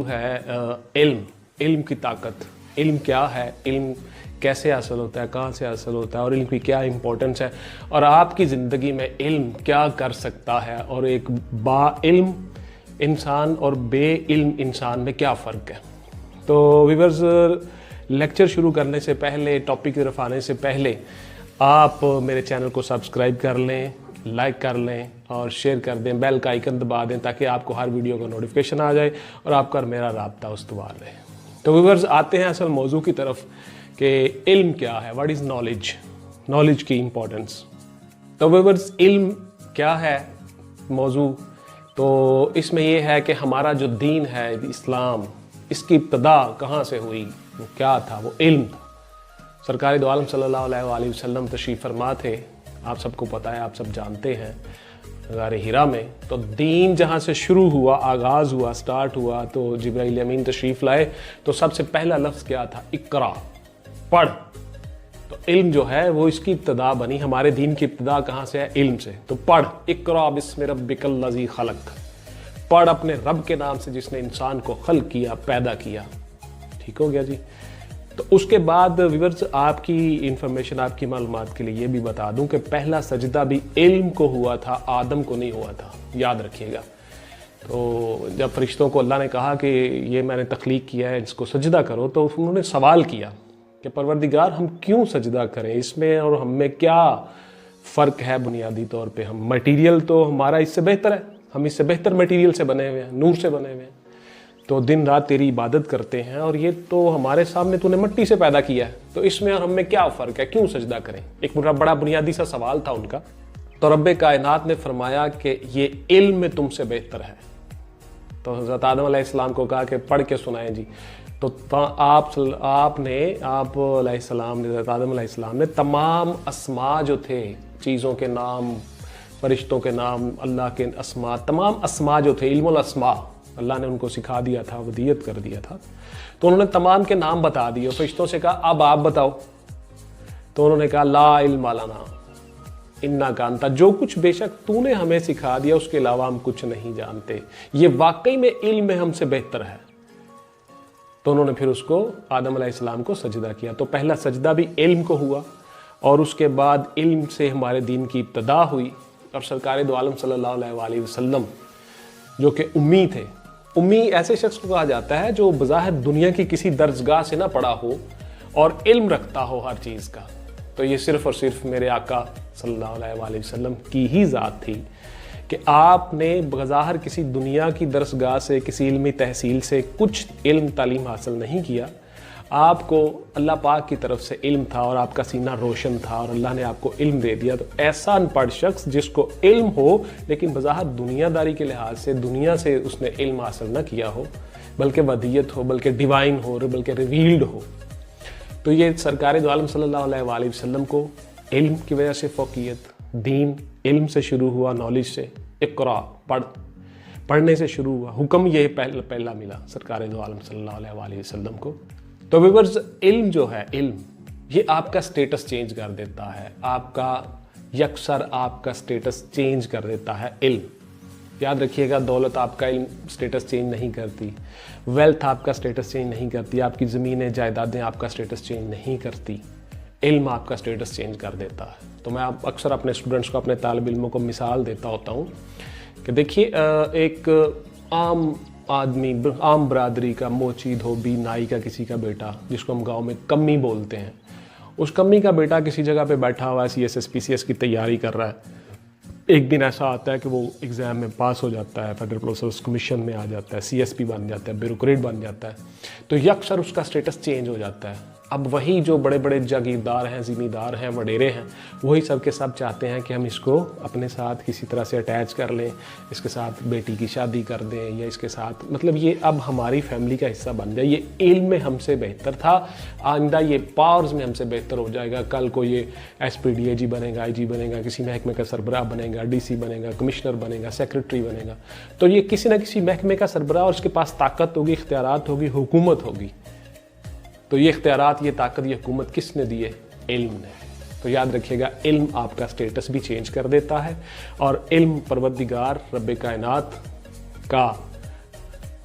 ہے علم کی طاقت. علم کیا ہے, علم کیسے حاصل ہوتا ہے, کہاں سے حاصل ہوتا ہے, اور علم کی کیا امپورٹنس ہے, اور آپ کی زندگی میں علم کیا کر سکتا ہے, اور ایک با علم انسان اور بے علم انسان میں کیا فرق ہے. تو ویورز, لیکچر شروع کرنے سے پہلے, ٹاپک کی طرف آنے سے پہلے آپ میرے چینل کو سبسکرائب کر لیں, لائک کر لیں اور شیئر کر دیں, بیل کا آئیکن دبا دیں تاکہ آپ کو ہر ویڈیو کا نوٹیفیکیشن آ جائے اور آپ کا اور میرا رابطہ استوار رہے. تو ویورز, آتے ہیں اصل موضوع کی طرف کہ علم کیا ہے, واٹ از نالج, نالج کی امپورٹنس. تو ویورز, علم کیا ہے موضوع, تو اس میں یہ ہے کہ ہمارا جو دین ہے اسلام, اس کی ابتدا کہاں سے ہوئی, وہ کیا تھا, وہ علم تھا. سرکار دو عالم صلی اللہ علیہ وآلہ وسلم تشریف فرما تھے, آپ سب کو پتہ ہے, آپ سب جانتے ہیں, غار ہرا میں. تو دین جہاں سے شروع ہوا, آغاز ہوا, سٹارٹ ہوا, تو جبرائیل امین تشریف لائے. تو سب سے پہلا لفظ کیا تھا, اقرا, پڑھ. تو علم جو ہے وہ اس کی ابتدا بنی, ہمارے دین کی ابتدا کہاں سے ہے, علم سے. تو پڑھ, اقرا بسم ربک الذی خلق, پڑھ اپنے رب کے نام سے جس نے انسان کو خلق کیا, پیدا کیا. ٹھیک ہو گیا جی. تو اس کے بعد ویورز, آپ کی انفارمیشن, آپ کی معلومات کے لیے یہ بھی بتا دوں کہ پہلا سجدہ بھی علم کو ہوا تھا, آدم کو نہیں ہوا تھا, یاد رکھیے گا. تو جب فرشتوں کو اللہ نے کہا کہ یہ میں نے تخلیق کیا ہے, اس کو سجدہ کرو, تو انہوں نے سوال کیا کہ پروردگار ہم کیوں سجدہ کریں, اس میں اور ہم میں کیا فرق ہے بنیادی طور پہ. ہم مٹیریل تو ہمارا اس سے بہتر ہے, ہم اس سے بہتر مٹیریل سے بنے ہوئے ہیں, نور سے بنے ہوئے ہیں, تو دن رات تیری عبادت کرتے ہیں, اور یہ تو ہمارے سامنے تو نے مٹی سے پیدا کیا ہے, تو اس میں اور ہم میں کیا فرق ہے, کیوں سجدہ کریں. ایک بڑا بنیادی سا سوال تھا ان کا. تو رب کائنات نے فرمایا کہ یہ علم میں تم سے بہتر ہے. تو حضرت آدم علیہ السلام کو کہا کہ پڑھ کے سنائیں جی. تو آپ علیہ السلام نے, حضرت آدم علیہ السلام نے تمام اسماء جو تھے, چیزوں کے نام, فرشتوں کے نام, اللہ کے اسماء, تمام اسماء جو تھے, علم الاسماء اللہ نے ان کو سکھا دیا تھا, ودیت کر دیا تھا. تو انہوں نے تمام کے نام بتا دیے. فرشتوں سے کہا اب آپ بتاؤ. تو انہوں نے کہا لا علم لنا انک انت, جو کچھ بے شک تو نے ہمیں سکھا دیا اس کے علاوہ ہم کچھ نہیں جانتے, یہ واقعی میں علم میں ہم سے بہتر ہے. تو انہوں نے پھر اس کو, آدم علیہ السلام کو سجدہ کیا. تو پہلا سجدہ بھی علم کو ہوا, اور اس کے بعد علم سے ہمارے دین کی ابتدا ہوئی. اور سرکار دو عالم صلی اللہ علیہ وآلہ وسلم جو کہ امی تھے, امی ایسے شخص کو کہا جاتا ہے جو بظاہر دنیا کی کسی درسگاہ سے نہ پڑھا ہو اور علم رکھتا ہو ہر چیز کا. تو یہ صرف اور صرف میرے آقا صلی اللہ علیہ وآلہ وسلم کی ہی ذات تھی کہ آپ نے بظاہر کسی دنیا کی درسگاہ سے, کسی علمی تحصیل سے کچھ علم تعلیم حاصل نہیں کیا. آپ کو اللہ پاک کی طرف سے علم تھا, اور آپ کا سینہ روشن تھا, اور اللہ نے آپ کو علم دے دیا. تو ایسا ان پڑھ شخص جس کو علم ہو لیکن بظاہر دنیا داری کے لحاظ سے دنیا سے اس نے علم حاصل نہ کیا ہو, بلکہ ودیت ہو, بلکہ ڈیوائن ہو, بلکہ ریویلڈ ہو. تو یہ سرکار دو عالم صلی اللہ علیہ وآلہ وسلم کو علم کی وجہ سے فوقیت, دین علم سے شروع ہوا, نالج سے, اقرا, پڑھنے سے شروع ہوا, حکم یہ پہلا ملا سرکار دو عالم صلی اللہ علیہ وآلہ وسلم کو. تو ویورز, علم جو ہے, علم یہ آپ کا سٹیٹس چینج کر دیتا ہے, آپ کا یکسر آپ کا سٹیٹس چینج کر دیتا ہے علم. یاد رکھیے گا, دولت آپ کا علم سٹیٹس چینج نہیں کرتی, ویلتھ آپ کا سٹیٹس چینج نہیں کرتی, آپ کی زمینیں جائیدادیں آپ کا سٹیٹس چینج نہیں کرتی, علم آپ کا سٹیٹس چینج کر دیتا ہے. تو میں اکثر اپنے اسٹوڈنٹس کو, اپنے طالب علموں کو مثال دیتا ہوتا ہوں کہ دیکھیے, ایک عام آدمی, عام برادری کا, موچی, دھوبی, نائی کا کسی کا بیٹا, جس کو ہم گاؤں میں کمی بولتے ہیں, اس کمی کا بیٹا کسی جگہ پہ بیٹھا ہوا ہے, CSS کی تیاری کر رہا ہے. ایک دن ایسا آتا ہے کہ وہ ایگزام میں پاس ہو جاتا ہے, فیڈرل پروسیس کمیشن میں آ جاتا ہے, CSP بن جاتا ہے, بیوروکریٹ بن جاتا ہے. تو یکسر اس کا سٹیٹس چینج ہو جاتا ہے. اب وہی جو بڑے بڑے جاگیردار ہیں, زمیندار ہیں, وڈیرے ہیں, وہی سب کے سب چاہتے ہیں کہ ہم اس کو اپنے ساتھ کسی طرح سے اٹیچ کر لیں, اس کے ساتھ بیٹی کی شادی کر دیں, یا اس کے ساتھ, مطلب یہ اب ہماری فیملی کا حصہ بن جائے. یہ علم میں ہم سے بہتر تھا, آئندہ یہ پاورز میں ہم سے بہتر ہو جائے گا. کل کو یہ SPD AG بنے گا, IG بنے گا, کسی محکمے کا سربراہ بنے گا, DC بنے گا, کمشنر بنے گا, سیکرٹری بنے گا. تو یہ کسی نہ کسی محکمے کا سربراہ, اور اس کے پاس طاقت ہوگی, اختیارات ہوگی, حکومت ہوگی. تو یہ اختیارات, یہ طاقت, یہ حکومت کس نے دی ہے, علم نے. تو یاد رکھیے گا, علم آپ کا سٹیٹس بھی چینج کر دیتا ہے, اور علم پروردگار رب کائنات کا